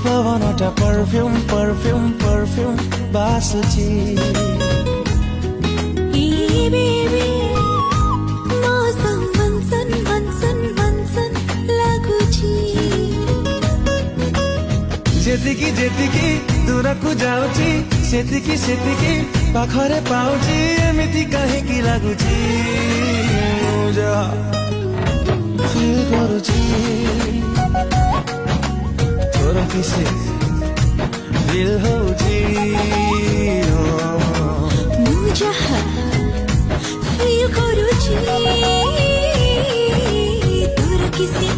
पवनटा perfume perfume perfume बासुची जेतिकी जेतिकी दूरकू जाउची सेतिकी सेतिकी पाखरे पाउची एमिति काहेकी लागुची जा फील करूची तोरा किसे दिल होची मुझे फील करूची तोरा किसे